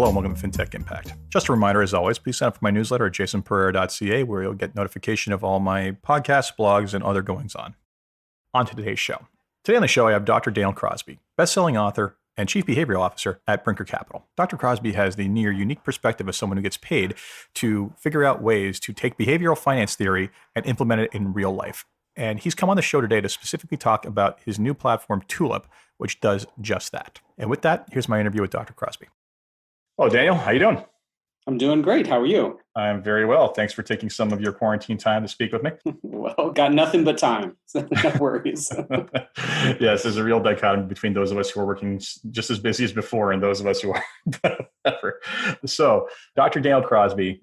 Hello and welcome to Fintech Impact. Just a reminder, as always, please sign up for my newsletter at jasonpereira.ca, where you'll get notification of all my podcasts, blogs, and other goings on. On to today's show. Today on the show, I have Dr. Daniel Crosby, best-selling author and chief behavioral officer at Brinker Capital. Dr. Crosby has the near unique perspective of someone who gets paid to figure out ways to take behavioral finance theory and implement it in real life. And he's come on the show today to specifically talk about his new platform, Tulip, which does just that. And with that, here's my interview with Dr. Crosby. Oh, Daniel, how you doing? I'm doing great. How are you? I'm very well. Thanks for taking some of your quarantine time to speak with me. Well, got nothing but time. No worries. Yes, there's a real dichotomy between those of us who are working just as busy as before and those of us who are whatever. So, Dr. Daniel Crosby,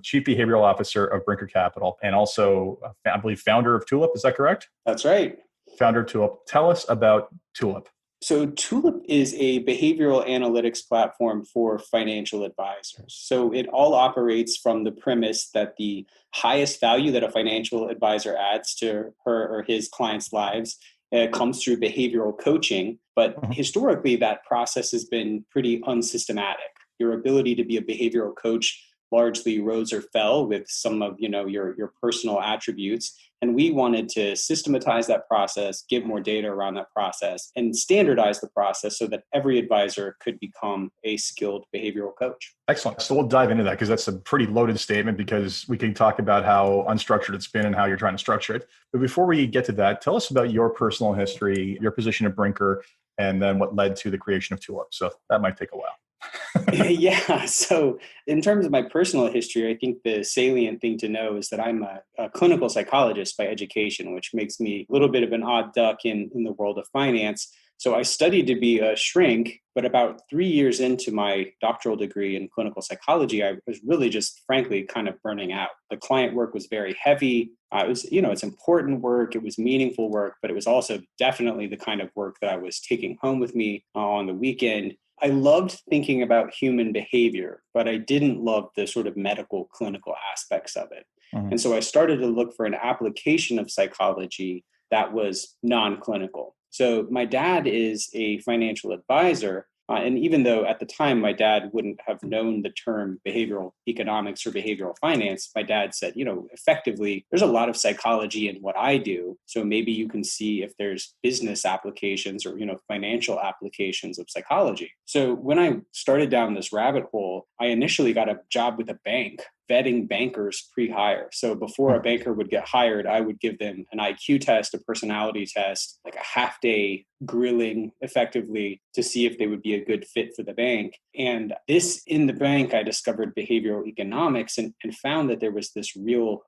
Chief Behavioral Officer of Brinker Capital, and also, I believe, founder of Tulip. Is that correct? That's right. Founder of Tulip. Tell us about Tulip. So Tulip is a behavioral analytics platform for financial advisors. So it all operates from the premise that the highest value that a financial advisor adds to her or his clients' lives comes through behavioral coaching. But historically, that process has been pretty unsystematic. Your ability to be a behavioral coach largely rose or fell with some of your personal attributes. And we wanted to systematize that process, give more data around that process, and standardize the process so that every advisor could become a skilled behavioral coach. Excellent. So we'll dive into that because that's a pretty loaded statement, because we can talk about how unstructured it's been and how you're trying to structure it. But before we get to that, tell us about your personal history, your position at Brinker, and then what led to the creation of Tulip. So that might take a while. Yeah. So in terms of my personal history, I think the salient thing to know is that I'm a clinical psychologist by education, which makes me a little bit of an odd duck in the world of finance. So I studied to be a shrink, but about 3 years into my doctoral degree in clinical psychology, I was really just frankly kind of burning out. The client work was very heavy. It was, it's important work. It was meaningful work, but it was also definitely the kind of work that I was taking home with me on the weekend. I loved thinking about human behavior, but I didn't love the sort of medical clinical aspects of it. And so I started to look for an application of psychology that was non-clinical. So my dad is a financial advisor. And even though at the time my dad wouldn't have known the term behavioral economics or behavioral finance, my dad said, effectively, there's a lot of psychology in what I do. So maybe you can see if there's business applications or, financial applications of psychology. So when I started down this rabbit hole, I initially got a job with a bank, vetting bankers pre-hire. So before a banker would get hired, I would give them an IQ test, a personality test, like a half-day grilling effectively to see if they would be a good fit for the bank. And in the bank, I discovered behavioral economics and found that there was this real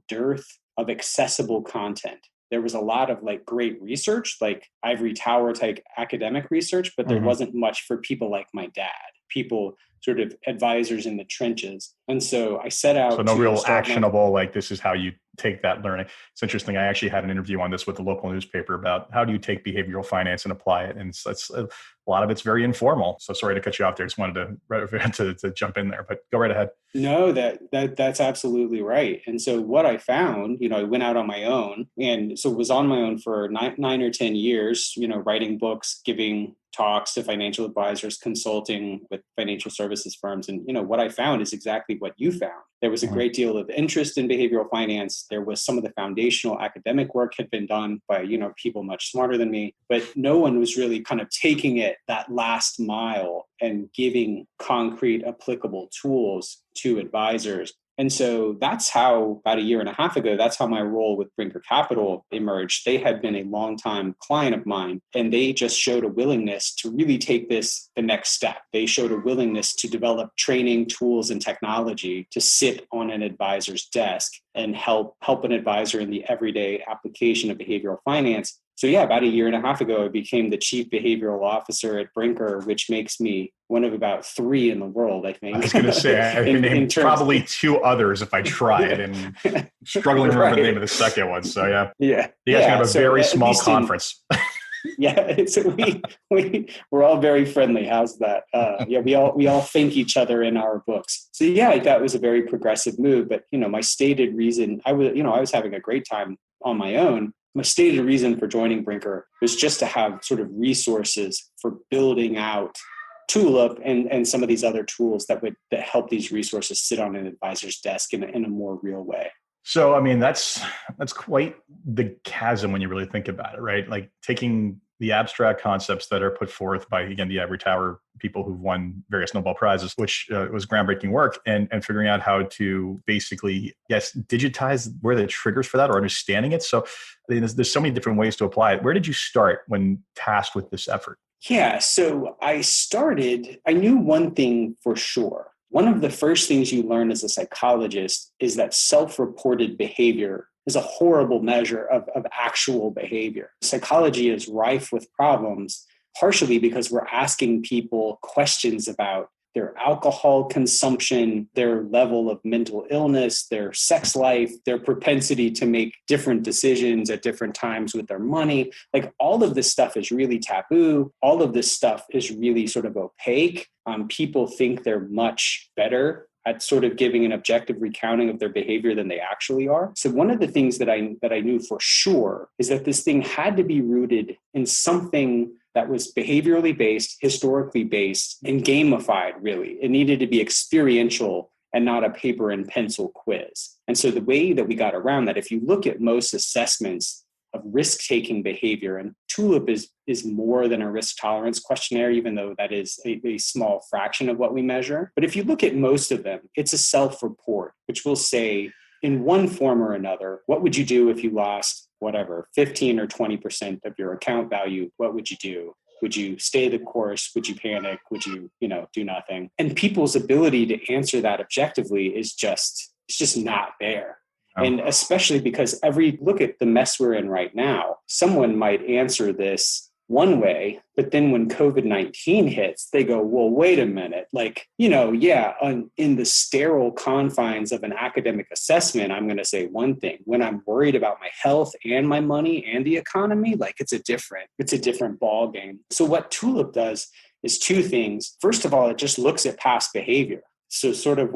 dearth of accessible content. There was a lot of great research, like ivory tower type academic research, but there wasn't much for people like my dad, people sort of advisors in the trenches. And so I set out. So no real actionable, this is how you take that learning. It's interesting. I actually had an interview on this with the local newspaper about how do you take behavioral finance and apply it. And it's a lot of it's very informal. So sorry to cut you off there. Just wanted to jump in there, but go right ahead. No, that's absolutely right. And so what I found, I went out on my own, and so was on my own for 9 or 10 years, writing books, giving talks to financial advisors, consulting with financial services firms. And, what I found is exactly what you found. There was a great deal of interest in behavioral finance. There was some of the foundational academic work had been done by, people much smarter than me, but no one was really kind of taking it that last mile and giving concrete applicable tools to advisors. And so that's how, about a year and a half ago, that's how my role with Brinker Capital emerged. They had been a longtime client of mine, and they just showed a willingness to really take this the next step. They showed a willingness to develop training, tools, and technology to sit on an advisor's desk and help an advisor in the everyday application of behavioral finance. So yeah, about a year and a half ago, I became the chief behavioral officer at Brinker, which makes me one of about 3 in the world, I think. I was going to say, I can name probably 2 others if I tried, and struggling to remember the name of the second one. So yeah. Yeah. You guys can have a very small conference. Yeah, so we're all very friendly. How's that? We all thank each other in our books. So yeah, I thought it was a very progressive move. But my stated reason, I was having a great time on my own. My stated reason for joining Brinker was just to have sort of resources for building out Tulip and some of these other tools that help these resources sit on an advisor's desk in a more real way. So, I mean, that's quite the chasm when you really think about it, right? Like taking the abstract concepts that are put forth by, again, the ivory tower people who've won various Nobel Prizes, which was groundbreaking work, and figuring out how to basically, yes, digitize where the triggers for that or understanding it. So I mean, there's so many different ways to apply it. Where did you start when tasked with this effort? Yeah, so I knew one thing for sure. One of the first things you learn as a psychologist is that self-reported behavior is a horrible measure of actual behavior. Psychology is rife with problems, partially because we're asking people questions about their alcohol consumption, their level of mental illness, their sex life, their propensity to make different decisions at different times with their money. Like all of this stuff is really taboo. All of this stuff is really sort of opaque. People think they're much better at sort of giving an objective recounting of their behavior than they actually are. So one of the things that I knew for sure is that this thing had to be rooted in something that was behaviorally based, historically based, and gamified, really. It needed to be experiential and not a paper and pencil quiz. And so the way that we got around that, if you look at most assessments of risk-taking behavior, and Tulip is more than a risk tolerance questionnaire, even though that is a small fraction of what we measure. But if you look at most of them, it's a self-report, which will say, in one form or another, what would you do if you lost whatever, 15 or 20% of your account value? What would you do? Would you stay the course? Would you panic? Would you, do nothing? And people's ability to answer that objectively is just not there. Oh. And especially because look at the mess we're in right now, someone might answer this one way, but then when COVID-19 hits, they go, well, wait a minute, in the sterile confines of an academic assessment, I'm going to say one thing. When I'm worried about my health and my money and the economy, it's a different ball game. So what Tulip does is two things. First of all, it just looks at past behavior. So sort of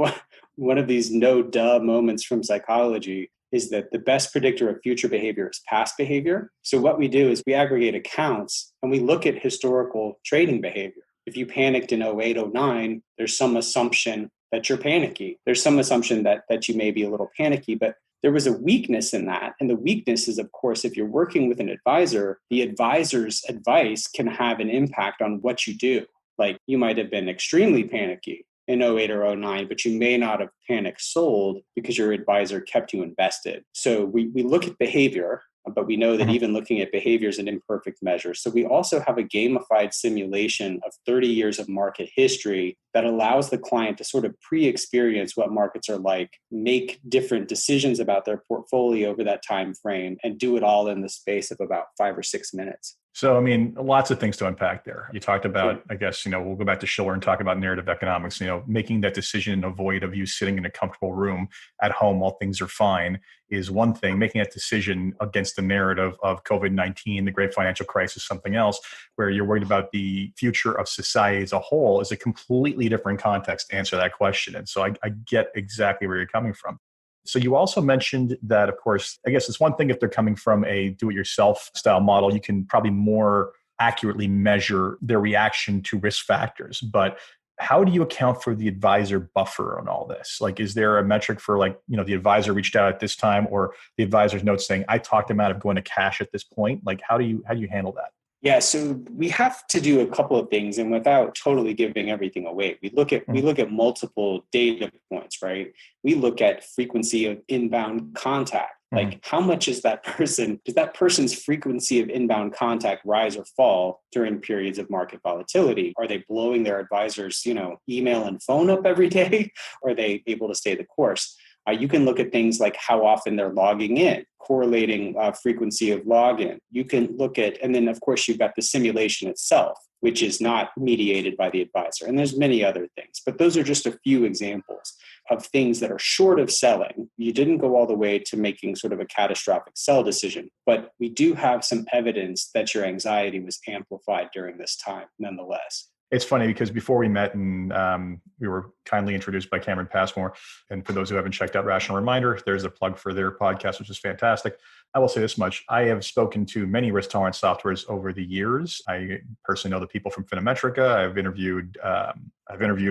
one of these no duh moments from psychology is that the best predictor of future behavior is past behavior. So what we do is we aggregate accounts and we look at historical trading behavior. If you panicked in 08, 09, there's some assumption that you're panicky. There's some assumption that you may be a little panicky, but there was a weakness in that. And the weakness is, of course, if you're working with an advisor, the advisor's advice can have an impact on what you do. Like you might have been extremely panicky in 08 or 09, but you may not have panic sold because your advisor kept you invested. So we look at behavior, but we know that even looking at behavior is an imperfect measure. So we also have a gamified simulation of 30 years of market history that allows the client to sort of pre-experience what markets are like, make different decisions about their portfolio over that time frame, and do it all in the space of about 5 or 6 minutes. So, I mean, lots of things to unpack there. You talked about, I guess, we'll go back to Schiller and talk about narrative economics, making that decision in a void of you sitting in a comfortable room at home while things are fine is one thing. Making that decision against the narrative of COVID-19, the great financial crisis, something else, where you're worried about the future of society as a whole is a completely different context to answer that question. And so I get exactly where you're coming from. So you also mentioned that, of course, I guess it's one thing if they're coming from a do-it-yourself style model, you can probably more accurately measure their reaction to risk factors. But how do you account for the advisor buffer on all this? Like, is there a metric for the advisor reached out at this time, or the advisor's note saying, I talked him out of going to cash at this point? Like, how do you handle that? Yeah, so we have to do a couple of things, and without totally giving everything away, we look at multiple data points, right? We look at frequency of inbound contact. Like how much does that person's frequency of inbound contact rise or fall during periods of market volatility? Are they blowing their advisors, email and phone up every day? Or are they able to stay the course? You can look at things like how often they're logging in, correlating frequency of login. You can look at, and then of course you've got the simulation itself, which is not mediated by the advisor. And there's many other things, but those are just a few examples of things that are short of selling. You didn't go all the way to making sort of a catastrophic sell decision, but we do have some evidence that your anxiety was amplified during this time nonetheless. It's funny because before we met and we were kindly introduced by Cameron Passmore. And for those who haven't checked out Rational Reminder, there's a plug for their podcast, which is fantastic. I will say this much. I have spoken to many risk tolerance softwares over the years. I personally know the people from Finametrica. I've interviewed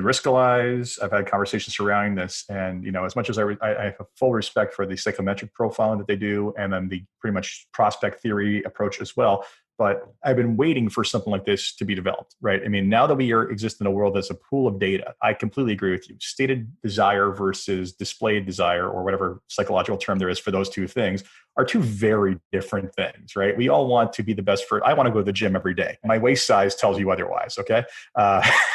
Riskalyze. I've had conversations surrounding this. And, as much as I have full respect for the psychometric profiling that they do, and then the pretty much prospect theory approach as well. But I've been waiting for something like this to be developed, right? I mean, now that we exist in a world that's a pool of data, I completely agree with you. Stated desire versus displayed desire, or whatever psychological term there is for those two things, are two very different things, right? We all want to be the best I want to go to the gym every day. My waist size tells you otherwise, okay?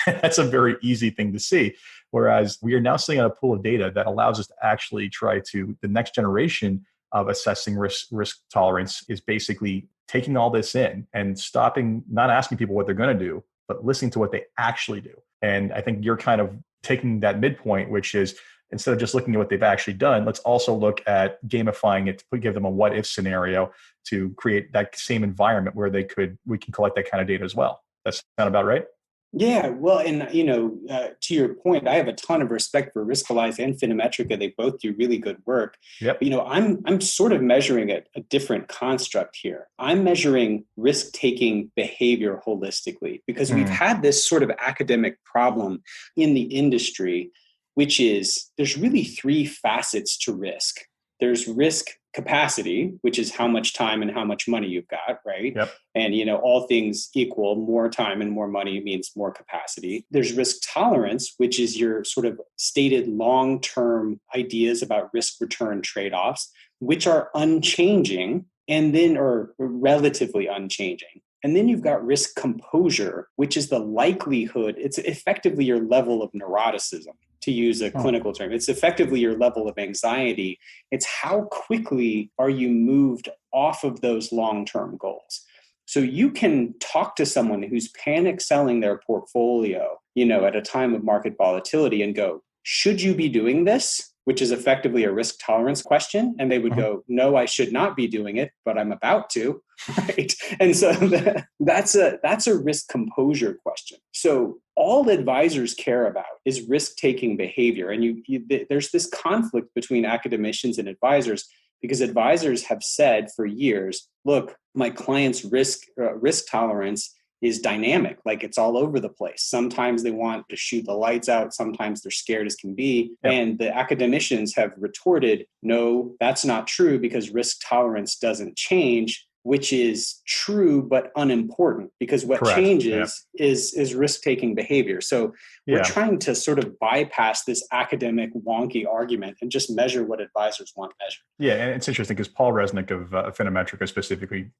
That's a very easy thing to see. Whereas we are now sitting on a pool of data that allows us to actually the next generation of assessing risk tolerance is basically taking all this in and stopping, not asking people what they're going to do, but listening to what they actually do. And I think you're kind of taking that midpoint, which is instead of just looking at what they've actually done, let's also look at gamifying it to give them a what if scenario to create that same environment where we can collect that kind of data as well. That sound about right? Yeah, well, and to your point, I have a ton of respect for Riskalyze and Finametrica. They both do really good work. Yep. But, I'm sort of measuring a different construct here. I'm measuring risk-taking behavior holistically, because we've had this sort of academic problem in the industry, which is there's really three facets to risk. There's risk capacity, which is how much time and how much money you've got, right? Yep. And, all things equal, more time and more money means more capacity. There's risk tolerance, which is your sort of stated long-term ideas about risk-return trade-offs, which are unchanging or relatively unchanging. And then you've got risk composure, which is the likelihood, it's effectively your level of neuroticism, to use a clinical term. It's effectively your level of anxiety. It's how quickly are you moved off of those long-term goals. So you can talk to someone who's panic selling their portfolio, at a time of market volatility and go, should you be doing this? Which is effectively a risk tolerance question. And they would go, no, I should not be doing it, but I'm about to, right? And so that's a risk composure question. So all advisors care about is risk-taking behavior. And there's this conflict between academicians and advisors, because advisors have said for years, look, my client's risk tolerance is dynamic, like it's all over the place. Sometimes they want to shoot the lights out. Sometimes they're scared as can be. Yep. And the academicians have retorted, no, that's not true, because risk tolerance doesn't change, which is true but unimportant, because what Correct. changes is risk-taking behavior. So we're trying to sort of bypass this academic wonky argument and just measure what advisors want measured. Yeah, and it's interesting because Paul Resnick of Finametrica specifically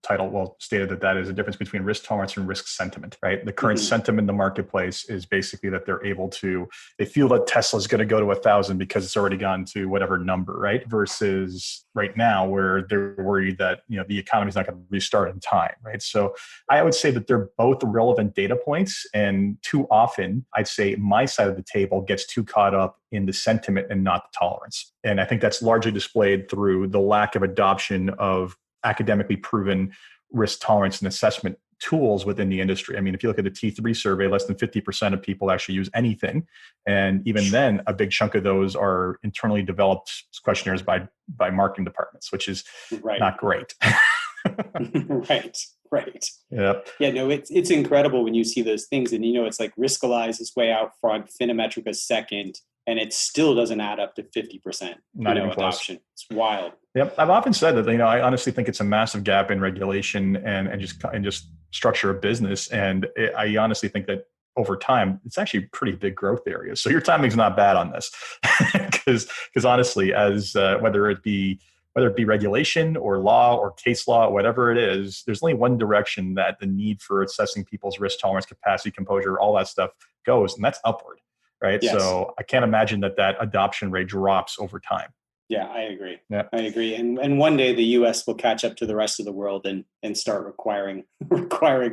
stated that is a difference between risk tolerance and risk sentiment, right? The current sentiment in the marketplace is basically that they feel that Tesla's going to go to 1,000 because it's already gone to whatever number, right? Versus right now where they're worried that, the economy's not going to restart in time, right? So I would say that they're both relevant data points. And too often, I'd say my side of the table gets too caught up in the sentiment and not the tolerance. And I think that's largely displayed through the lack of adoption of academically proven risk tolerance and assessment tools within the industry. I mean, if you look at the T3 survey, less than 50% of people actually use anything. And even then, a big chunk of those are internally developed questionnaires by marketing departments, which is not great. Right. Yep. Yeah, no, it's incredible when you see those things, and it's like Riskalyze is way out front, Finametrica's second, and it still doesn't add up to 50%. Not even adoption. Close. It's wild. Yep. I've often said that, I honestly think it's a massive gap in regulation and just structure of business. And I honestly think that over time, it's actually a pretty big growth area. So your timing's not bad on this, because honestly, as whether it be regulation or law or case law, whatever it is, there's only one direction that the need for assessing people's risk tolerance, capacity, composure, all that stuff goes, and that's upward, right? Yes. So I can't imagine that adoption rate drops over time. Yeah, I agree. Yeah. I agree. And one day the US will catch up to the rest of the world and start requiring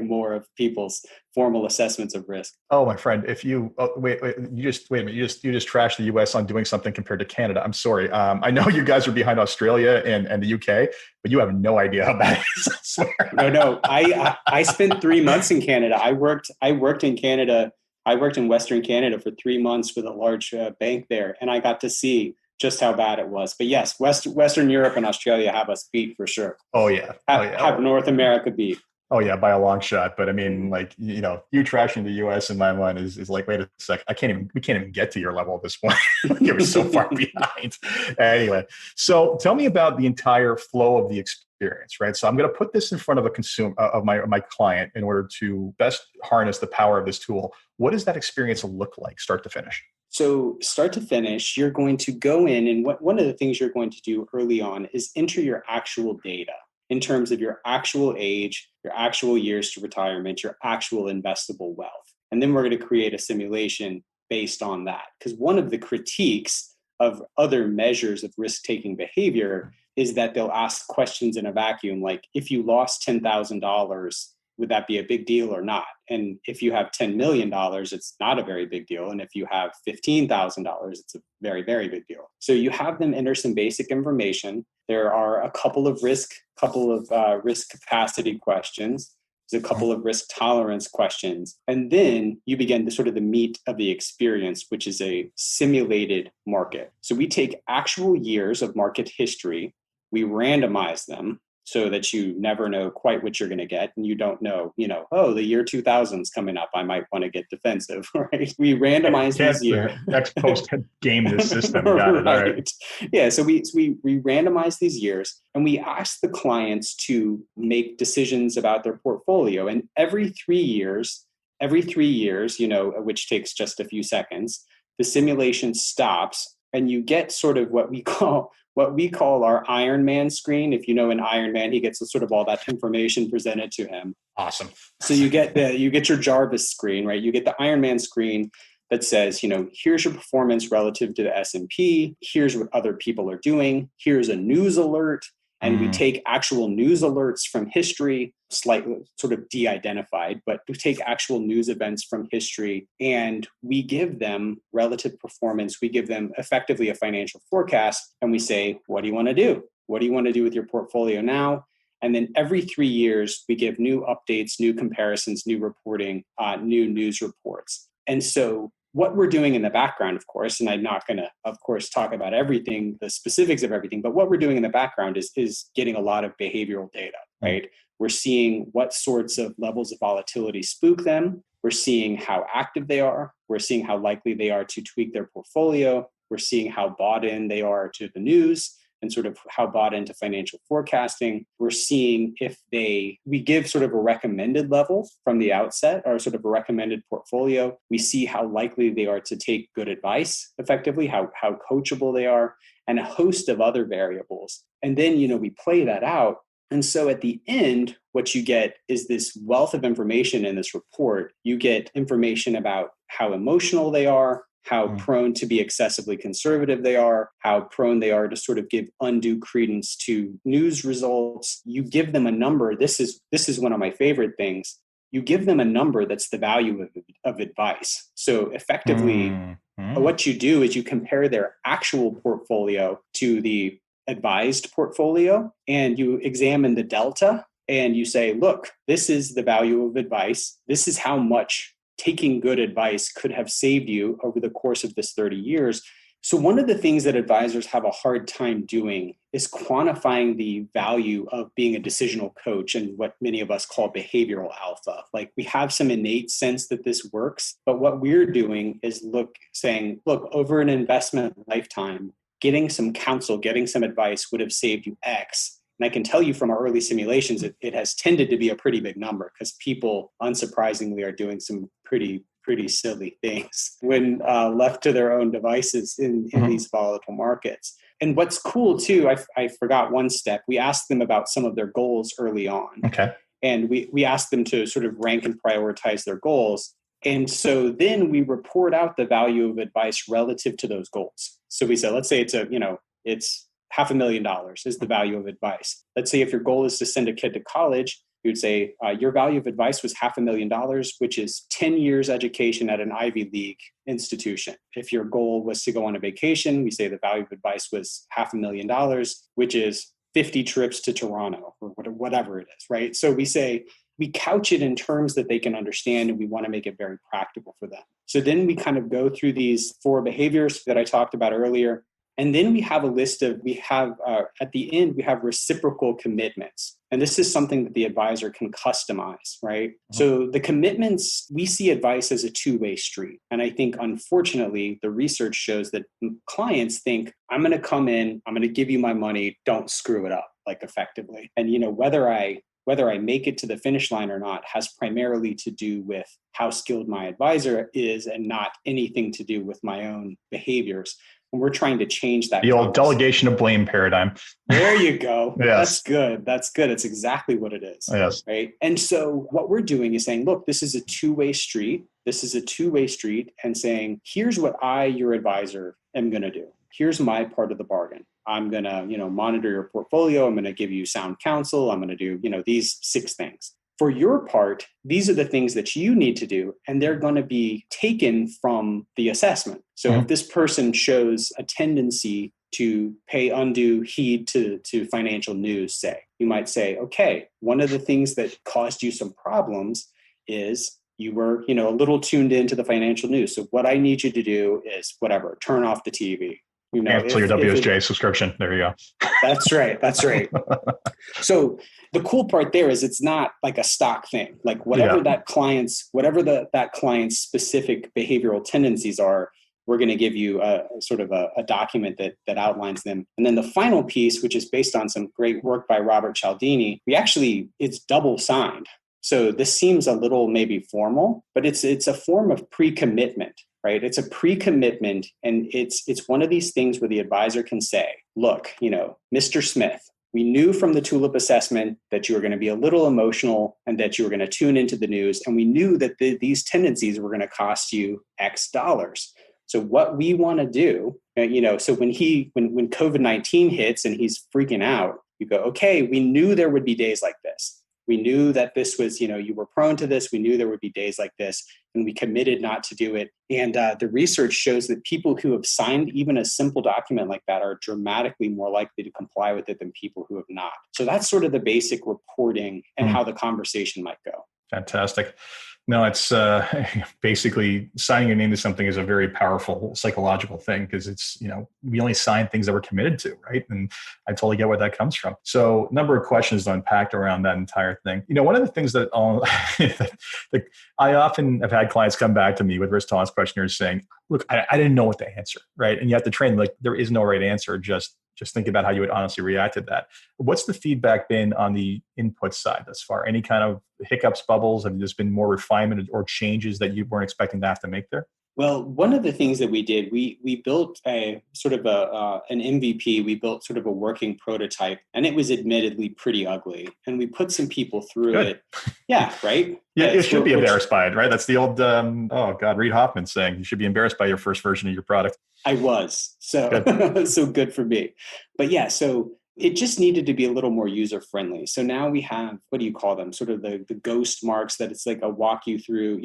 more of people's formal assessments of risk. Oh, my friend, if you wait a minute, you just trashed the US on doing something compared to Canada. I'm sorry. I know you guys are behind Australia and the UK, but you have no idea how bad it is. I swear. No. I spent 3 months in Canada. I worked in Canada. I worked in Western Canada for 3 months with a large bank there, and I got to see just how bad it was. But yes, Western Europe and Australia have us beat for sure. Oh yeah. Oh yeah. Have North America beat. Oh yeah, by a long shot. But I mean, like, you trashing the US in my mind is like, wait a sec, we can't even get to your level at this point. You're so far behind. Anyway, so tell me about the entire flow of the experience, right? So I'm going to put this in front of a consumer of my client in order to best harness the power of this tool. What does that experience look like, start to finish? So start to finish, you're going to go in, and one of the things you're going to do early on is enter your actual data in terms of your actual age, your actual years to retirement, your actual investable wealth. And then we're going to create a simulation based on that. Because one of the critiques of other measures of risk-taking behavior is that they'll ask questions in a vacuum, like, if you lost $10,000, would that be a big deal or not? And if you have $10 million, it's not a very big deal. And if you have $15,000, it's a very, very big deal. So you have them enter some basic information. There are a couple of risk capacity questions. There's a couple of risk tolerance questions. And then you begin the sort of the meat of the experience, which is a simulated market. So we take actual years of market history, we randomize them, so that you never know quite what you're going to get. And you don't know, oh, the year 2000 is coming up, I might want to get defensive, right? We randomize these years. Ex post game this system. Got it. All right. Yeah. So we randomize these years, and we ask the clients to make decisions about their portfolio. And every 3 years, which takes just a few seconds, the simulation stops, and you get sort of what we call our Iron Man screen. If you know an Iron Man, he gets sort of all that information presented to him. Awesome. So you get your Jarvis screen, right? You get the Iron Man screen that says, here's your performance relative to the S&P. Here's what other people are doing. Here's a news alert. And we take actual news alerts from history, slightly sort of de-identified, but we take actual news events from history, and we give them relative performance. We give them effectively a financial forecast, and we say, what do you want to do? What do you want to do with your portfolio now? And then every 3 years, we give new updates, new comparisons, new reporting, new news reports. And so what we're doing in the background, of course, and I'm not going to, of course, talk about everything, the specifics of everything, but what we're doing in the background is getting a lot of behavioral data, right? We're seeing what sorts of levels of volatility spook them. We're seeing how active they are. We're seeing how likely they are to tweak their portfolio. We're seeing how bought in they are to the news and sort of how bought into financial forecasting. We're seeing if we give sort of a recommended level from the outset, or sort of a recommended portfolio. We see how likely they are to take good advice effectively, how coachable they are, and a host of other variables. And then, we play that out. And so at the end, what you get is this wealth of information in this report. You get information about how emotional they are, how prone to be excessively conservative they are, how prone they are to sort of give undue credence to news results. You give them a number. This is one of my favorite things. You give them a number that's the value of advice. So effectively, what you do is you compare their actual portfolio to the advised portfolio, and you examine the delta, and you say, look, this is the value of advice. This is how much taking good advice could have saved you over the course of this 30 years. So one of the things that advisors have a hard time doing is quantifying the value of being a decisional coach and what many of us call behavioral alpha. Like, we have some innate sense that this works, but what we're doing is saying, over an investment lifetime, getting some counsel, getting some advice would have saved you X. And I can tell you from our early simulations, it has tended to be a pretty big number, because people, unsurprisingly, are doing some pretty silly things when left to their own devices in these volatile markets. And what's cool too, I forgot one step. We asked them about some of their goals early on. Okay. And we asked them to sort of rank and prioritize their goals. And so then we report out the value of advice relative to those goals. So we said, let's say it's $500,000 is the value of advice. Let's say if your goal is to send a kid to college, you would say your value of advice was $500,000, which is 10 years education at an Ivy League institution. If your goal was to go on a vacation, we say the value of advice was $500,000, which is 50 trips to Toronto, or whatever it is, right? So we couch it in terms that they can understand, and we want to make it very practical for them. So then we kind of go through these 4 behaviors that I talked about earlier. And then we have a list of, at the end, we have reciprocal commitments. And this is something that the advisor can customize, right? So the commitments, we see advice as a two-way street. And I think, unfortunately, the research shows that clients think, I'm going to come in, I'm going to give you my money, don't screw it up, like effectively. And, whether I make it to the finish line or not has primarily to do with how skilled my advisor is and not anything to do with my own behaviors. And we're trying to change that. The old delegation of blame paradigm. There you go. Yes. That's good. It's exactly what it is. Yes. Right. And so what we're doing is saying, look, this is a two-way street. This is a two-way street, and saying, here's what I, your advisor, am going to do. Here's my part of the bargain. I'm going to, monitor your portfolio. I'm going to give you sound counsel. I'm going to do, these 6 things. For your part, these are the things that you need to do, and they're going to be taken from the assessment. So if this person shows a tendency to pay undue heed to financial news, say, you might say, okay, one of the things that caused you some problems is you were, a little tuned into the financial news. So what I need you to do is whatever, turn off the TV. Cancel your WSJ subscription. There you go. That's right. So the cool part there is it's not like a stock thing. Like whatever that client's specific behavioral tendencies are, we're going to give you a sort of a document that outlines them. And then the final piece, which is based on some great work by Robert Cialdini, it's double signed. So this seems a little maybe formal, but it's a form of pre-commitment. Right? It's a pre-commitment, and it's one of these things where the advisor can say, look, Mr. Smith, we knew from the Tulip assessment that you were going to be a little emotional and that you were going to tune into the news. And we knew that these tendencies were going to cost you X dollars. So what we want to do, so when COVID-19 hits and he's freaking out, you go, okay, we knew there would be days like this. We knew that this was, you were prone to this. We knew there would be days like this, and we committed not to do it. And the research shows that people who have signed even a simple document like that are dramatically more likely to comply with it than people who have not. So that's sort of the basic reporting and how the conversation might go. Fantastic. No, it's basically signing your name to something is a very powerful psychological thing because it's, we only sign things that we're committed to, right? And I totally get where that comes from. So a number of questions unpacked around that entire thing. One of the things that I often have had clients come back to me with risk tolerance questionnaires saying, look, I didn't know what to answer, right? And you have to train, like, there is no right answer. Just think about how you would honestly react to that. What's the feedback been on the input side thus far? Any kind of hiccups, bubbles? Have there been more refinement or changes that you weren't expecting to have to make there? Well, one of the things that we did, we built a sort of an MVP. We built sort of a working prototype, and it was admittedly pretty ugly. And we put some people through it. Yeah, right? Yeah, you should be embarrassed by it, right? That's the old, Reid Hoffman saying, you should be embarrassed by your first version of your product. I was. So, so good for me. But yeah, so it just needed to be a little more user friendly. So now we have, what do you call them? Sort of the ghost marks that it's like a walk you through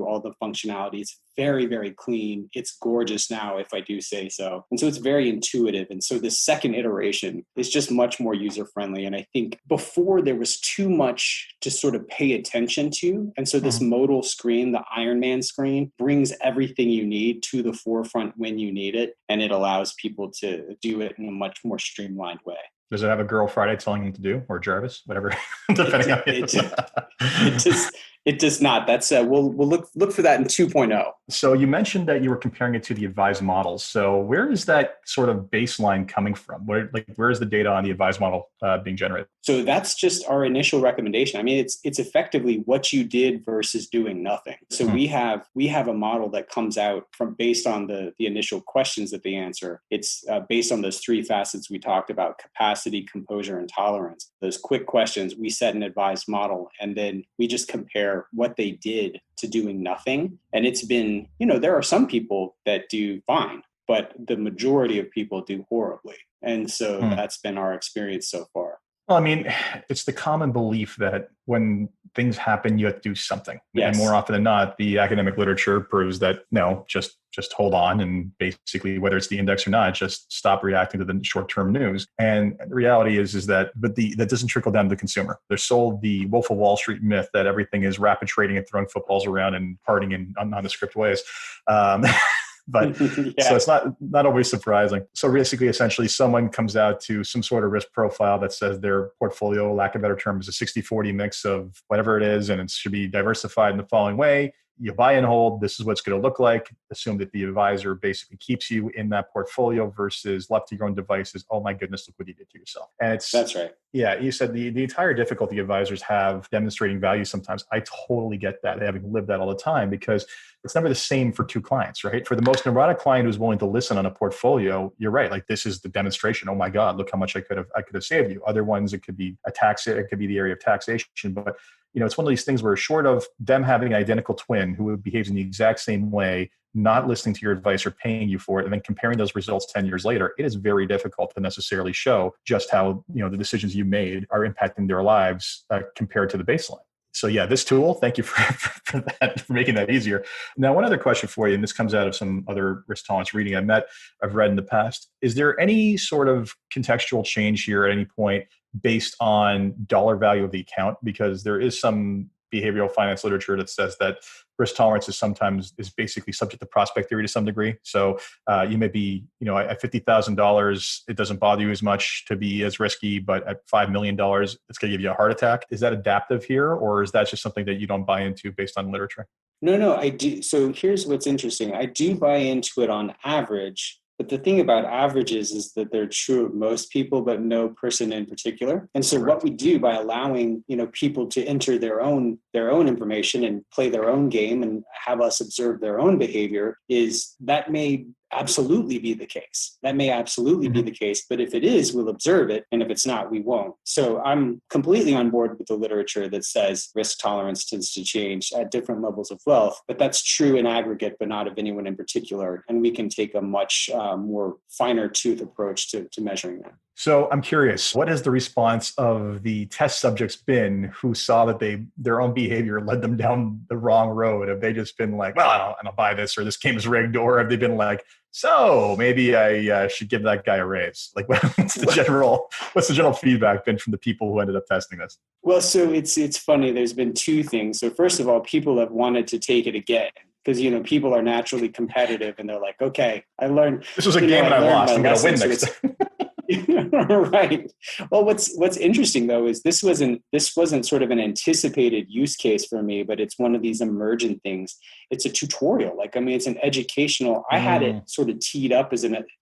all the functionality. It's very, very clean. It's gorgeous now, if I do say so. And so it's very intuitive. And so the second iteration is just much more user friendly. And I think before there was too much to sort of pay attention to. And so this modal screen, the Iron Man screen, brings everything you need to the forefront when you need it. And it allows people to do it in a much more streamlined way. Does it have a Girl Friday telling them to do, or Jarvis, whatever? Depending on it does not. That's we'll look for that in 2.0. So you mentioned that you were comparing it to the advised models. So where is that sort of baseline coming from? Where is the data on the advised model being generated? So that's just our initial recommendation. I mean, it's effectively what you did versus doing nothing. So we have a model that comes out from based on the initial questions that they answer. It's based on those 3 facets we talked about: capacity, composure, and tolerance. Those quick questions, we set an advised model, and then we just compare what they did to doing nothing. And it's been, there are some people that do fine, but the majority of people do horribly. And so that's been our experience so far. Well, I mean, it's the common belief that when things happen, you have to do something. And more Yes. often than not, the academic literature proves that no, just hold on, and basically, whether it's the index or not, just stop reacting to the short-term news. And the reality is that, that doesn't trickle down to the consumer. They're sold the Wolf of Wall Street myth that everything is rapid trading and throwing footballs around and partying in nondescript ways. Um, But so Yeah. it's not always surprising. So basically, essentially, someone comes out to some sort of risk profile that says their portfolio, lack of better term, is a 60-40 mix of whatever it is, and it should be diversified in the following way. You buy and hold, this is what it's going to look like. Assume that the advisor basically keeps you in that portfolio versus left to your own devices. Oh my goodness, look what you did to yourself. And That's right. yeah, you said the entire difficulty advisors have demonstrating value sometimes. I totally get that, having lived that all the time, because it's never the same for two clients, right? For the most neurotic client who's willing to listen on a portfolio, you're right. Like, this is the demonstration. Oh my God, look how much I could have saved you. Other ones, it could be it could be the area of taxation. But it's one of these things where, short of them having an identical twin who behaves in the exact same way, not listening to your advice or paying you for it, and then comparing those results 10 years later, it is very difficult to necessarily show just how the decisions you made are impacting their lives compared to the baseline. So yeah, this tool, thank you for that, for making that easier. Now, one other question for you, and this comes out of some other risk tolerance reading I've read in the past. Is there any sort of contextual change here at any point based on dollar value of the account? Because there is some behavioral finance literature that says that risk tolerance is basically subject to prospect theory to some degree. So you may be, at $50,000, it doesn't bother you as much to be as risky, but at $5 million, it's going to give you a heart attack. Is that adaptive here, or is that just something that you don't buy into based on literature? No, I do. So here's what's interesting. I do buy into it on average. But the thing about averages is that they're true of most people, but no person in particular. And so what we do by allowing, people to enter their own information and play their own game and have us observe their own behavior is that may absolutely be the case. That may absolutely be the case. But if it is, we'll observe it. And if it's not, we won't. So I'm completely on board with the literature that says risk tolerance tends to change at different levels of wealth. But that's true in aggregate, but not of anyone in particular. And we can take a much more finer tooth approach to measuring that. So I'm curious, what has the response of the test subjects been who saw that their own behavior led them down the wrong road? Have they just been like, well, I don't buy this, or this game is rigged? Or have they been like, so maybe I should give that guy a raise? Like, what's the general feedback been from the people who ended up testing this? Well, so it's funny. There's been two things. So first of all, people have wanted to take it again, because people are naturally competitive, and they're like, okay, I learned this was a game and I lost. I'm going to win next time. Right. Well, what's interesting though is this wasn't sort of an anticipated use case for me, but it's one of these emergent things. It's a tutorial. It's an educational. I had it sort of teed up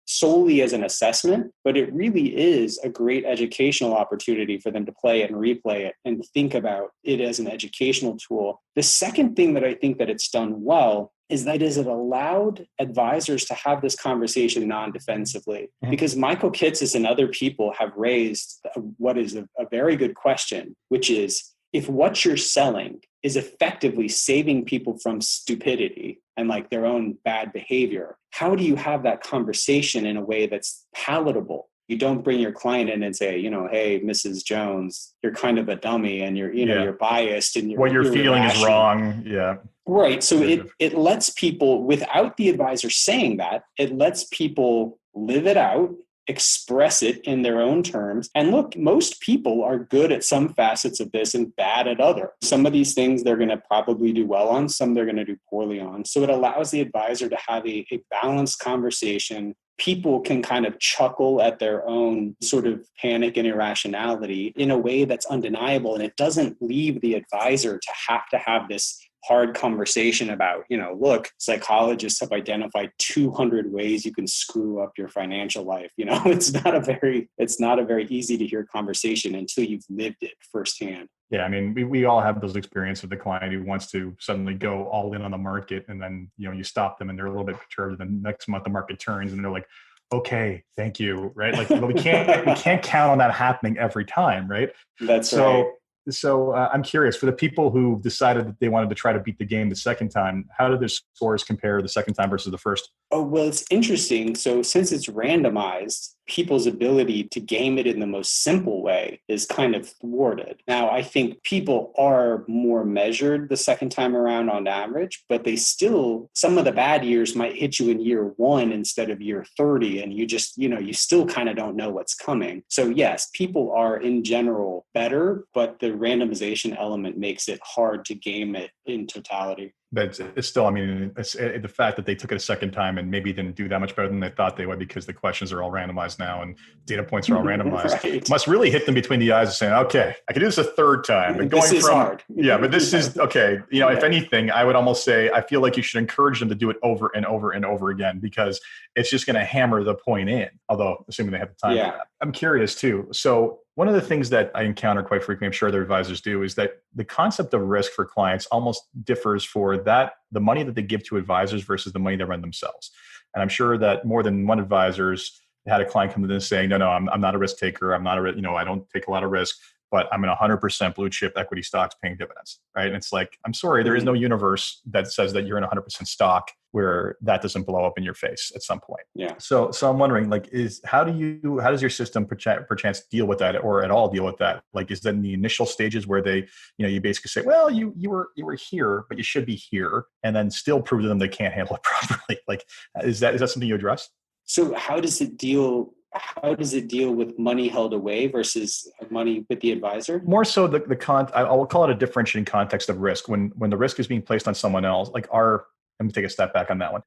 solely as an assessment, but it really is a great educational opportunity for them to play it and replay it and think about it as an educational tool. The second thing that I think that it's done well is it allowed advisors to have this conversation non-defensively, because Michael Kitces and other people have raised what is a very good question, which is, if what you're selling is effectively saving people from stupidity and their own bad behavior, how do you have that conversation in a way that's palatable? You don't bring your client in and say, hey, Mrs. Jones, you're kind of a dummy, and you're biased, and what you're feeling is wrong. Yeah. Right. So it lets people, without the advisor saying that, it lets people live it out, express it in their own terms. And look, most people are good at some facets of this and bad at other. Some of these things they're going to probably do well on, some they're going to do poorly on. So it allows the advisor to have a balanced conversation. People can kind of chuckle at their own sort of panic and irrationality in a way that's undeniable. And it doesn't leave the advisor to have this hard conversation about, look, psychologists have identified 200 ways you can screw up your financial life. It's not a very easy to hear conversation until you've lived it firsthand. Yeah, I mean, we all have those experiences with the client who wants to suddenly go all in on the market, and then you stop them and they're a little bit perturbed. And the next month the market turns and they're like, "Okay, thank you." Right? We can't count on that happening every time, right? That's right. So I'm curious, for the people who decided that they wanted to try to beat the game the second time, how did their scores compare the second time versus the first? Oh, well, it's interesting. So since it's randomized, people's ability to game it in the most simple way is kind of thwarted. Now, I think people are more measured the second time around on average, but they still, some of the bad years might hit you in year 1 instead of year 30. And you just, you still kind of don't know what's coming. So yes, people are in general better, but the randomization element makes it hard to game it in totality. But it's still, I mean, it's the fact that they took it a second time and maybe didn't do that much better than they thought they would because the questions are all randomized now and data points are all randomized. Right. Must really hit them between the eyes and saying, okay, I can do this a third time. But this is hard. Yeah, but this is, okay. If anything, I would almost say, I feel like you should encourage them to do it over and over and over again because it's just going to hammer the point in, although assuming they have the time for that. I'm curious too. So one of the things that I encounter quite frequently, I'm sure their advisors do, is that the concept of risk for clients almost differs for that, the money that they give to advisors versus the money they run themselves. And I'm sure that more than one advisor's had a client come to them saying, no, I'm not a risk taker. I'm not I don't take a lot of risk, but I'm in 100% blue chip equity stocks paying dividends, right? And it's like, I'm sorry, there is no universe that says that you're in 100% stock where that doesn't blow up in your face at some point. Yeah. So I'm wondering, like, how does your system perchance deal with that, or at all deal with that? Like, is that in the initial stages where they, you basically say, well, you were here, but you should be here, and then still prove to them they can't handle it properly? Like, is that something you address? So how does it deal with money held away versus money with the advisor? More so I will call it a differentiating context of risk. When the risk is being placed on someone else, like let me take a step back on that one.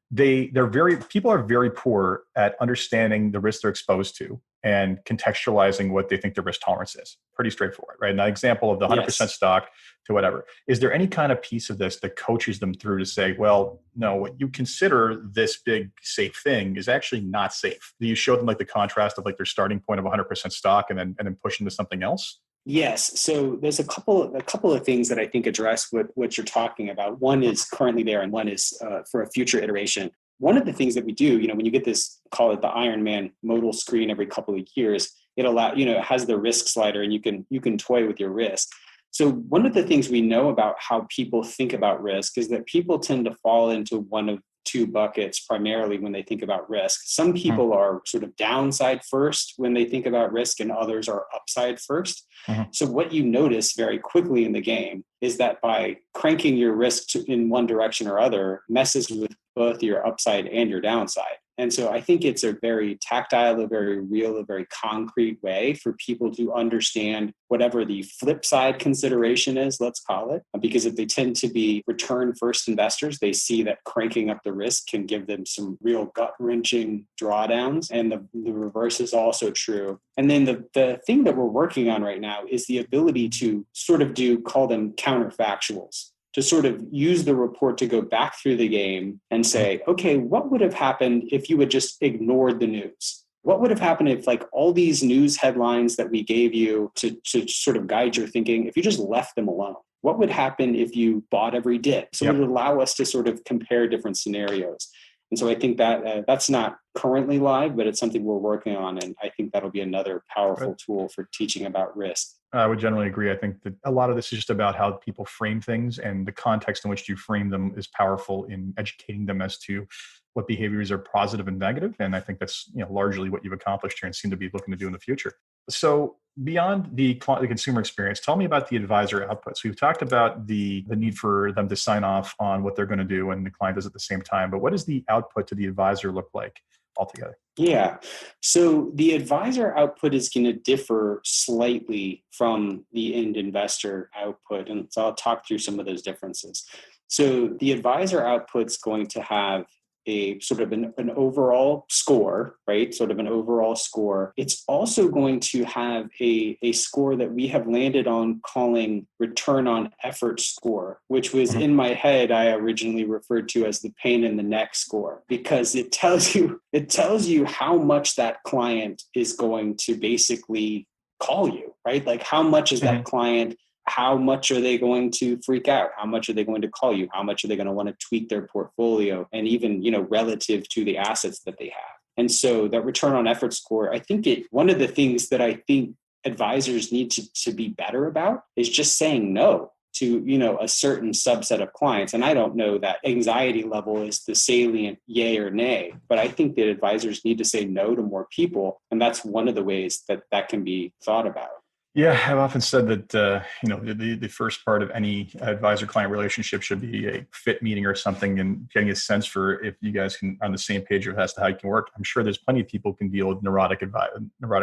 People are very poor at understanding the risk they're exposed to and contextualizing what they think the risk tolerance is. Pretty straightforward, right? An example of the 100% stock to whatever. Is there any kind of piece of this that coaches them through to say, well, no, what you consider this big safe thing is actually not safe? Do you show them like the contrast of like their starting point of 100% stock and then push into something else? Yes. So there's a couple of things that I think address what you're talking about. One is currently there and one is for a future iteration. One of the things that we do, when you get this, call it the Iron Man modal screen every couple of years, it has the risk slider and you can toy with your risk. So one of the things we know about how people think about risk is that people tend to fall into one of two buckets primarily when they think about risk. Some people are sort of downside first when they think about risk, and others are upside first. So what you notice very quickly in the game is that by cranking your risk in one direction or other messes with both your upside and your downside. And so I think it's a very tactile, a very real, a very concrete way for people to understand whatever the flip side consideration is, let's call it, because if they tend to be return first investors, they see that cranking up the risk can give them some real gut wrenching drawdowns. And the reverse is also true. And then the thing that we're working on right now is the ability to sort of call them counterfactuals, to sort of use the report to go back through the game and say, okay, what would have happened if you had just ignored the news? What would have happened if like all these news headlines that we gave you to sort of guide your thinking, if you just left them alone? What would happen if you bought every dip? So it would allow us to sort of compare different scenarios. And so I think that that's not currently live, but it's something we're working on. And I think that'll be another powerful tool for teaching about risk. I would generally agree. I think that a lot of this is just about how people frame things, and the context in which you frame them is powerful in educating them as to what behaviors are positive and negative. And I think that's largely what you've accomplished here and seem to be looking to do in the future. So beyond the consumer experience, tell me about the advisor outputs. We've talked about the need for them to sign off on what they're going to do and the client does at the same time. But what does the output to the advisor look like altogether? Yeah. So the advisor output is going to differ slightly from the end investor output. And so I'll talk through some of those differences. So the advisor output's going to have a sort of an overall score, right? Sort of an overall score. It's also going to have a score that we have landed on calling return on effort score, which was in my head, I originally referred to as the pain in the neck score, because it tells you how much that client is going to basically call you, right? Like how much is that client, how much are they going to freak out? How much are they going to call you? How much are they going to want to tweak their portfolio? And even, relative to the assets that they have. And so that return on effort score, I think one of the things that I think advisors need to be better about is just saying no to, a certain subset of clients. And I don't know that anxiety level is the salient yay or nay, but I think that advisors need to say no to more people. And that's one of the ways that can be thought about. Yeah, I've often said that the first part of any advisor-client relationship should be a fit meeting or something, and getting a sense for if you guys can on the same page as to how you can work. I'm sure there's plenty of people who can deal with neurotic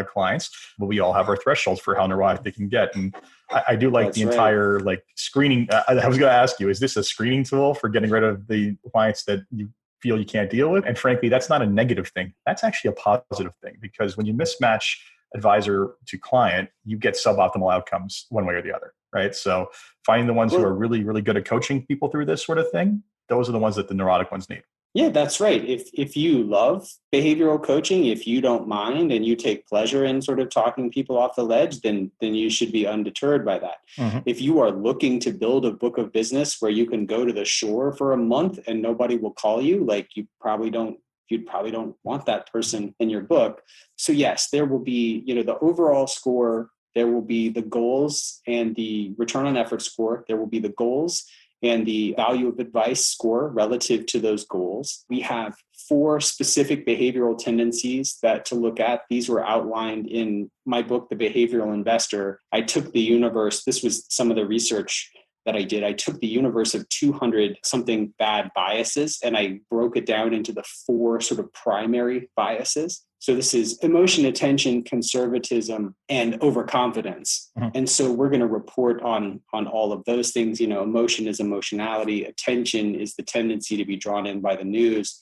clients, but we all have our thresholds for how neurotic they can get. And I do like That's the right. entire screening. I was going to ask you, is this a screening tool for getting rid of the clients that you feel you can't deal with? And frankly, that's not a negative thing. That's actually a positive thing, because when you mismatch advisor to client, you get suboptimal outcomes one way or the other, right? So finding the ones who are really, really good at coaching people through this sort of thing, those are the ones that the neurotic ones need. Yeah, that's right. If you love behavioral coaching, if you don't mind and you take pleasure in sort of talking people off the ledge, then you should be undeterred by that. Mm-hmm. If you are looking to build a book of business where you can go to the shore for a month and nobody will call you, you'd probably don't want that person in your book. So yes, there will be, the overall score, there will be the goals and the return on effort score, there will be the goals and the value of advice score relative to those goals. We have 4 specific behavioral tendencies to look at. These were outlined in my book, The Behavioral Investor. I took the universe, this was some of the research that I did. I took the universe of 200 something bad biases and I broke it down into the 4 sort of primary biases. So this is emotion, attention, conservatism, and overconfidence. Mm-hmm. And so we're going to report on all of those things. Emotion is emotionality. Attention is the tendency to be drawn in by the news.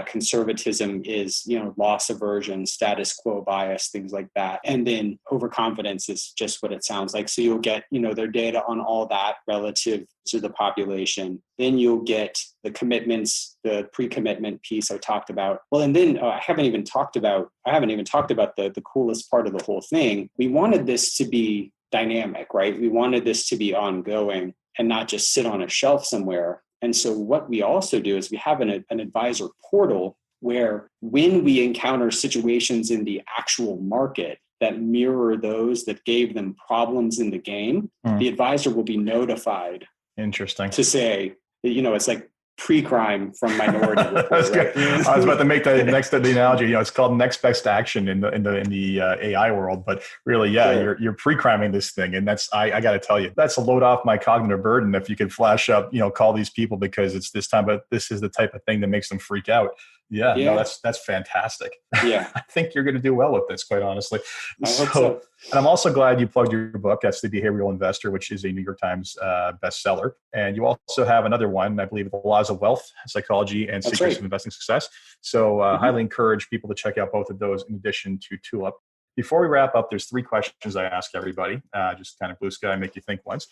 Conservatism is, loss aversion, status quo bias, things like that. And then overconfidence is just what it sounds like. So you'll get, their data on all that relative to the population. Then you'll get the commitments, the pre-commitment piece I talked about. Well, and then I haven't even talked about the coolest part of the whole thing. We wanted this to be dynamic, right? We wanted this to be ongoing and not just sit on a shelf somewhere. And so what we also do is we have an advisor portal where when we encounter situations in the actual market that mirror those that gave them problems in the game, the advisor will be notified. Interesting. To say, it's like pre-crime from Minority Report. Right? I was about to make the analogy. It's called next best action in the AI world, but really, yeah, sure. You're pre-criming this thing, and that's I got to tell you, that's a load off my cognitive burden. If you could flash up, call these people because it's this time, but this is the type of thing that makes them freak out. Yeah. No, that's fantastic. Yeah, I think you're going to do well with this, quite honestly. I hope so. And I'm also glad you plugged your book. That's The Behavioral Investor, which is a New York Times bestseller. And you also have another one, I believe, The Laws of Wealth, Psychology and Secrets of Investing Success. So highly encourage people to check out both of those in addition to Tulip. Before we wrap up, there's 3 questions I ask everybody, just kind of blue sky, make you think once.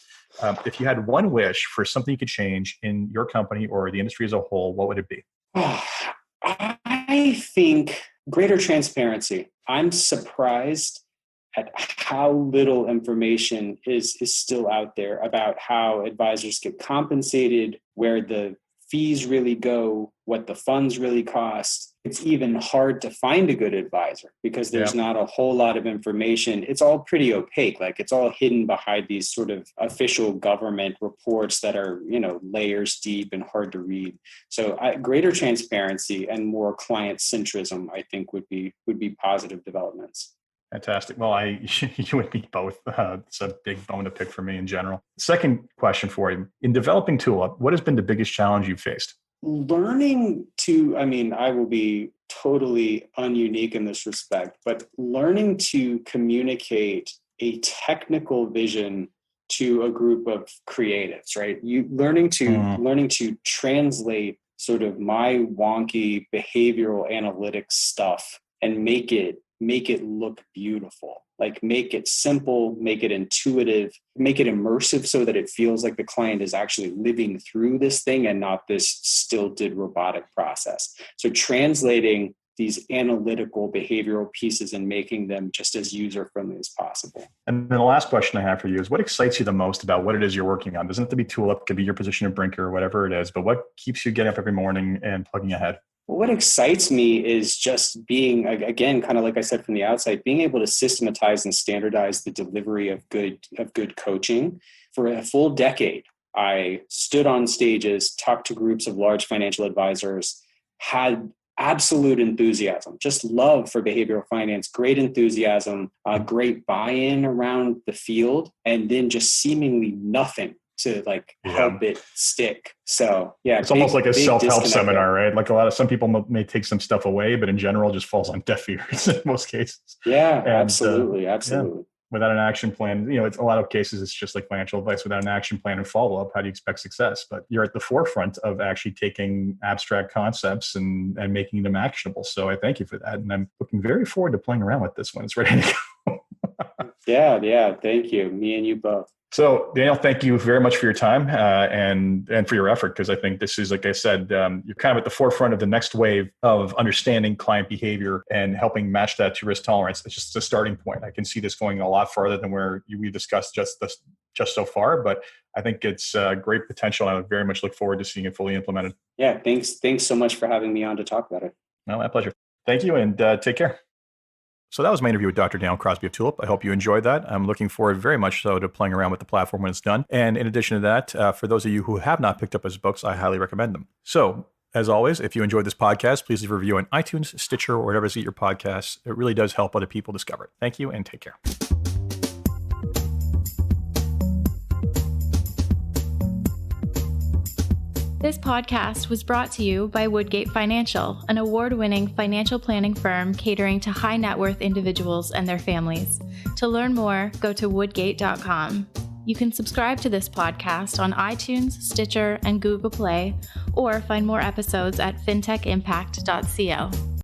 If you had one wish for something you could change in your company or the industry as a whole, what would it be? I think greater transparency. I'm surprised at how little information is still out there about how advisors get compensated, where the fees really go, what the funds really cost. It's even hard to find a good advisor because there's not a whole lot of information. It's all pretty opaque. It's all hidden behind these sort of official government reports that are, layers deep and hard to read. So greater transparency and more client centrism, I think would be positive developments. Fantastic. Well, you and me both. It's a big bone to pick for me in general. Second question for you. In developing Tulip, what has been the biggest challenge you've faced? Learning to, I will be totally ununique in this respect, but learning to communicate a technical vision to a group of creatives, right? Learning to translate sort of my wonky behavioral analytics stuff and make it look beautiful. Make it simple, make it intuitive, make it immersive so that it feels like the client is actually living through this thing and not this stilted robotic process. So translating these analytical behavioral pieces and making them just as user-friendly as possible. And then the last question I have for you is, what excites you the most about what it is you're working on? Doesn't have to be Tulip, it could be your position at Brinker or whatever it is, but what keeps you getting up every morning and plugging ahead? Well, what excites me is just being, again, kind of like I said from the outside, being able to systematize and standardize the delivery of good coaching. For a full decade, I stood on stages, talked to groups of large financial advisors, had absolute enthusiasm, just love for behavioral finance, great enthusiasm, great buy-in around the field, and then just seemingly nothing to help it stick. So yeah, it's almost like a self-help seminar, there. right? Like some people may take some stuff away, but in general, just falls on deaf ears in most cases. Yeah, And, absolutely. Yeah, without an action plan, it's a lot of cases, it's just like financial advice without an action plan and follow-up. How do you expect success? But you're at the forefront of actually taking abstract concepts and making them actionable. So I thank you for that. And I'm looking very forward to playing around with this when it's ready to go. Yeah. Thank you. Me and you both. So Daniel, thank you very much for your time and for your effort, because I think this is, like I said, you're kind of at the forefront of the next wave of understanding client behavior and helping match that to risk tolerance. It's just a starting point. I can see this going a lot farther than where we discussed just so far, but I think it's great potential. I would very much look forward to seeing it fully implemented. Yeah, thanks so much for having me on to talk about it. No, my pleasure. Thank you, and take care. So that was my interview with Dr. Daniel Crosby of Tulip. I hope you enjoyed that. I'm looking forward very much so to playing around with the platform when it's done. And in addition to that, for those of you who have not picked up his books, I highly recommend them. So as always, if you enjoyed this podcast, please leave a review on iTunes, Stitcher, or whatever you get your podcasts. It really does help other people discover it. Thank you and take care. This podcast was brought to you by Woodgate Financial, an award-winning financial planning firm catering to high net worth individuals and their families. To learn more, go to woodgate.com. You can subscribe to this podcast on iTunes, Stitcher, and Google Play, or find more episodes at fintechimpact.co.